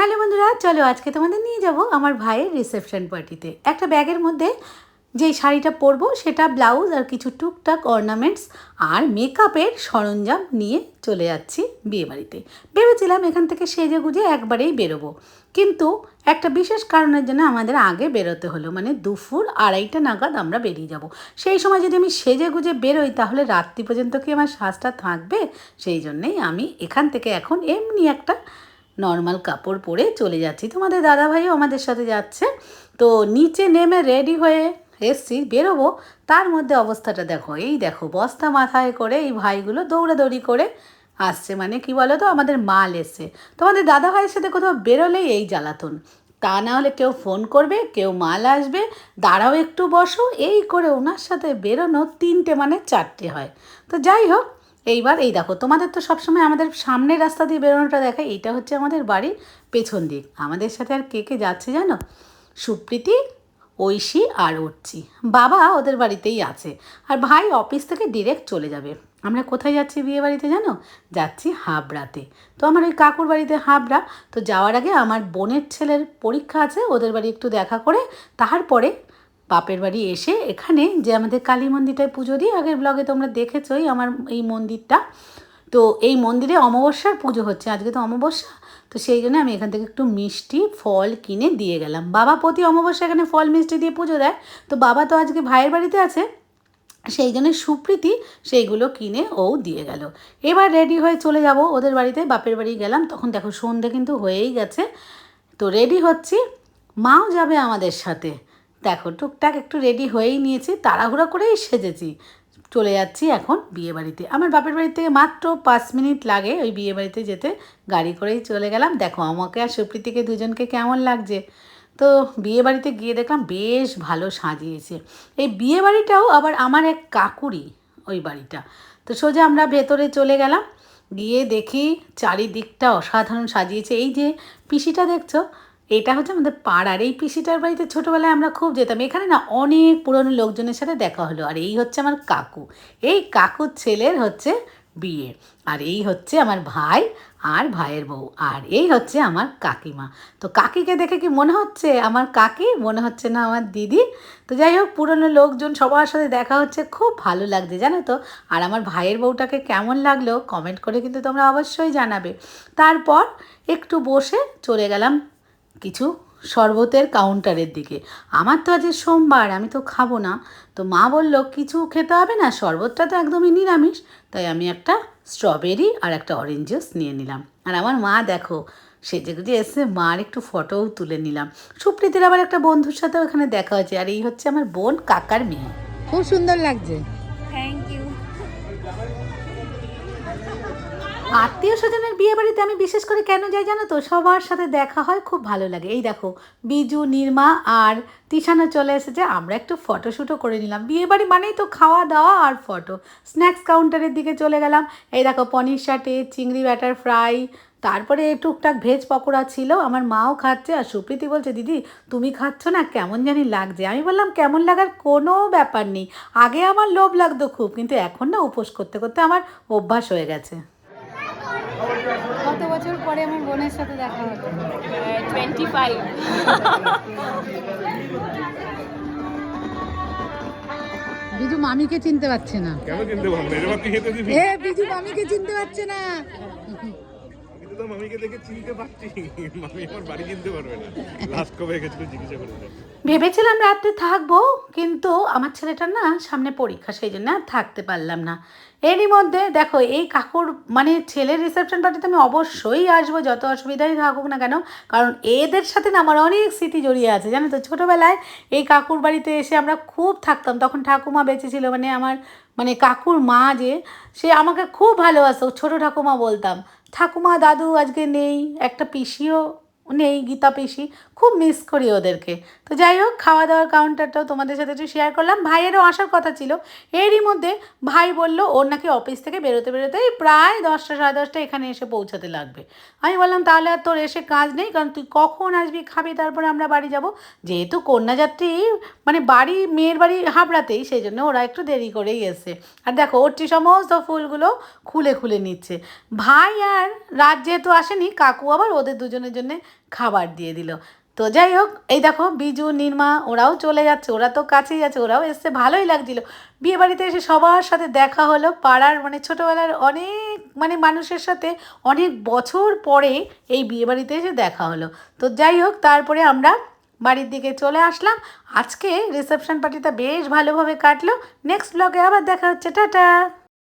Hello বন্ধুরা, চলো আজকে তোমাদের নিয়ে যাব আমার ভাইয়ের রিসেপশন পার্টিতে। একটা ব্যাগের মধ্যে যেই শাড়িটা পরবো সেটা, ব্লাউজ আর কিছু টুকটাক অর্নামেন্টস আর মেকআপের সরঞ্জাম নিয়ে চলে যাচ্ছি বিয়েবাড়িতে। ভেবেছিলাম এখান থেকে সেজে গুজে একবারেই বেরোবো, কিন্তু একটা বিশেষ কারণের জন্য আমাদের আগে বেরোতে হলো, মানে দুপুর 2:30 নাগাদ আমরা বেরিয়ে যাব। সেই সময় যদি আমি সেজে গুজে বেরোই তাহলে রাত্রি পর্যন্ত কি আমার সাজটা থাকবে? সেই জন্যেই আমি এখান থেকে এখন এমনি একটা নর্মাল কাপড় পরে চলে যাচ্ছি। তোমাদের দাদাভাইও আমাদের সাথে যাচ্ছে। তো নিচে নেমে রেডি হয়ে এসছি, বেরোবো, তার মধ্যে অবস্থাটা দেখো। এই দেখো, বস্তা মাথায় করে এই ভাইগুলো দৌড়াদৌড়ি করে আসছে। মানে কি বলো তো, আমাদের মাল এসছে। তোমাদের দাদাভাইয়ের সাথে কোথাও বেরোলেই এই জ্বালাতন। তা না হলে কেউ ফোন করবে, কেউ মাল আসবে, দাঁড়াও একটু বসো, এই করে ওনার সাথে বেরোনো 3টে মানে 4টে হয়। তো যাই হোক, এইবার এই দেখো, তোমাদের তো সবসময় আমাদের সামনের রাস্তা দিয়ে বেরোনোটা দেখায়, এইটা হচ্ছে আমাদের বাড়ির পেছন দিক। আমাদের সাথে আর কে কে যাচ্ছে জানো? সুপ্রীতি, ঐশী আর উঠছি। বাবা ওদের বাড়িতেই আছে, আর ভাই অফিস থেকে ডিরেক্ট চলে যাবে। আমরা কোথায় যাচ্ছি বিয়ে বাড়িতে জানো? যাচ্ছি হাবড়াতে। তো আমার ওই কাকুর বাড়িতে হাবড়া। তো যাওয়ার আগে আমার বোনের ছেলের পরীক্ষা আছে, ওদের বাড়ি একটু দেখা করে তারপরে বাপের বাড়ি এসে এখানে যে আমাদের কালী মন্দিরটায় পুজো দিই। আগের ব্লগে তোমরা দেখেছোই আমার এই মন্দিরটা। তো এই মন্দিরে অমাবস্যার পুজো হচ্ছে, আজকে তো অমাবস্যা। তো সেই জন্য আমি এখান থেকে একটু মিষ্টি ফল কিনে দিয়ে গেলাম। বাবা প্রতি অমাবস্যা এখানে ফল মিষ্টি দিয়ে পুজো দেয়। তো বাবা তো আজকে ভাইয়ের বাড়িতে আছে, সেই জন্য সুপ্রীতি সেইগুলো কিনে ও দিয়ে গেল। এবার রেডি হয়ে চলে যাব ওদের বাড়িতে। বাপের বাড়ি গেলাম, তখন দেখো সন্ধে কিন্তু হয়েই গেছে। তো রেডি হচ্ছি, মাও যাবে আমাদের সাথে। দেখো টুকটাক একটু রেডি হয়েই নিয়েছি, তাড়াহুড়ো করেই সেজেছি। চলে যাচ্ছি এখন বিয়েবাড়িতে। আমার বাপের বাড়ি থেকে মাত্র 5 মিনিট লাগে ওই বিয়েবাড়িতে যেতে, গাড়ি করেই চলে গেলাম। দেখো আমাকে আর সুপ্রীতিকে দুজনকে কেমন লাগছে। তো বিয়েবাড়িতে গিয়ে দেখলাম বেশ ভালো সাজিয়েছে। এই বিয়েবাড়িটাও আবার আমার এক কাকুরই ওই বাড়িটা। তো সোজা আমরা ভেতরে চলে গেলাম, গিয়ে দেখি চারিদিকটা অসাধারণ সাজিয়েছে। এই যে পিসিটা দেখছো, এটা হচ্ছে আমাদের পাড়ার। এই পিসিটার বাড়িতে ছোটোবেলায় আমরা খুব যেতাম। এখানে না অনেক পুরনো লোকজনের সাথে দেখা হলো। আর এই হচ্ছে আমার কাকু, এই কাকুর ছেলের হচ্ছে বিয়ে। আর এই হচ্ছে আমার ভাই আর ভাইয়ের বউ, আর এই হচ্ছে আমার কাকিমা। তো কাকিকে দেখে কি মনে হচ্ছে আমার কাকি? মনে হচ্ছে না আমার দিদি? তো যাই হোক, পুরনো লোকজন সবার সাথে দেখা হচ্ছে, খুব ভালো লাগছে জানো তো। আর আমার ভাইয়ের বউটাকে কেমন লাগলো কমেন্ট করে কিন্তু তোমরা অবশ্যই জানাবে। তারপর একটু বসে চলে গেলাম কিছু শরবতের কাউন্টারের দিকে। আমার তো আজ সোমবার, আমি তো খাবো না। তো মা বলল কিছু খেতে হবে না, শরবতটা তো একদমই নিরামিষ। তাই আমি একটা স্ট্রবেরি আর একটা অরেঞ্জ জুস নিয়ে নিলাম। আর আমার মা দেখো সেজেগুজে এসে, মার একটু ফটোও তুলে নিলাম। সুপ্রীতির আবার একটা বন্ধুর সাথেও এখানে দেখা হয়েছে। আর এই হচ্ছে আমার বোন কাকার মেয়ে। খুব সুন্দর লাগছে। Thank you. আত্মীয় স্বজনের বিয়ে বাড়িতে আমি বিশেষ করে কেন যাই জানো তো? সবার সাথে দেখা হয়, খুব ভালো লাগে। এই দেখো বিজু, নির্মা আর তিশানও চলে এসেছে। আমরা একটু ফটোশ্যুটও করে নিলাম। বিয়ে বাড়ি মানেই তো খাওয়া দাওয়া আর ফটো। স্ন্যাক্স কাউন্টারের দিকে চলে গেলাম। এই দেখো পনির শাটে, চিংড়ি ব্যাটার ফ্রাই, তারপরে টুকটাক ভেজ পকোড়া ছিল। আমার মাও খাচ্ছে, আর সুপ্রীতি বলছে দিদি তুমি খাচ্ছ না, কেমন জানি লাগছে। আমি বললাম কেমন লাগার কোনো ব্যাপার নেই, আগে আমার লোভ লাগতো খুব, কিন্তু এখন না উপোস করতে করতে আমার অভ্যাস হয়ে গেছে। কত বছর পরে আমার বোনের সাথে দেখা হলো? 25। বিজু মামিকে চিনতে পারছে না। কেন চিনতে পারবো না? এটা বাকি খেতে দিবি? বিজু মামিকে চিনতে পারছে না। আমি তো মামিকে দেখে চিনতে পারছি, মামি আমার বাড়ি চিনতে পারবে না। লাস্ট কবে গেছিল জিজ্ঞাসা করে দাও। ভেবেছিলাম রাত্রে থাকবো, কিন্তু আমার ছেলেটার না সামনে পরীক্ষা, সেই জন্য আর থাকতে পারলাম না। এরই মধ্যে দেখো এই কাকুর মানে ছেলের রিসেপশন পার্টিতে আমি অবশ্যই আসবো, যত অসুবিধাই থাকুক না কেন। কারণ এদের সাথে না আমার অনেক স্মৃতি জড়িয়ে আছে জানো তো। ছোটোবেলায় এই কাকুর বাড়িতে এসে আমরা খুব থাকতাম, তখন ঠাকুমা বেঁচে ছিল। মানে আমার মানে কাকুর মা যে, সে আমাকে খুব ভালোবাসতো, ছোটো ঠাকুমা বলতাম। ঠাকুমা দাদু আজকে নেই, একটা পিসিও নেই, গীতা পিসি। খুব মিস করি ওদেরকে। তো যাই হোক, খাওয়া দাওয়ার কাউন্টারটাও তোমাদের সাথে একটু শেয়ার করলাম। ভাইয়েরও আসার কথা ছিল। এরই মধ্যে ভাই বলল ওর নাকি অফিস থেকে বেরোতে বেরোতেই প্রায় 10টা সাড়ে 10টা এখানে এসে পৌঁছাতে লাগবে। আমি বললাম তাহলে আর তোর এসে কাজ নেই, কারণ তুই কখন আসবি, খাবি, তারপরে আমরা বাড়ি যাব। যেহেতু কন্যাযাত্রী মানে বাড়ি, মেয়ের বাড়ি হাবড়াতেই, সেই জন্য ওরা একটু দেরি করেই এসে। আর দেখো ওরটি সমস্ত ফুলগুলো খুলে খুলে নিচ্ছে। ভাই আর রাত যেহেতু আসেনি, কাকু আবার ওদের দুজনের জন্য খাবার দিয়ে দিল। তো যাই হোক, এই দেখো বিজু নির্মা ওরাও চলে যাচ্ছে, ওরা তো কাছেই আছে, ওরাও এসছে, ভালোই লাগছিল। বিয়েবাড়িতে এসে সবার সাথে দেখা হলো, পাড়ার মানে ছোটোবেলার অনেক মানে মানুষের সাথে অনেক বছর পরে এই বিয়েবাড়িতে এসে দেখা হলো। তো যাই হোক, তারপরে আমরা বাড়ির দিকে চলে আসলাম। আজকে রিসেপশন পার্টিটা বেশ ভালোভাবে কাটলো। নেক্সট ব্লগে আবার দেখা হচ্ছে, টাটা।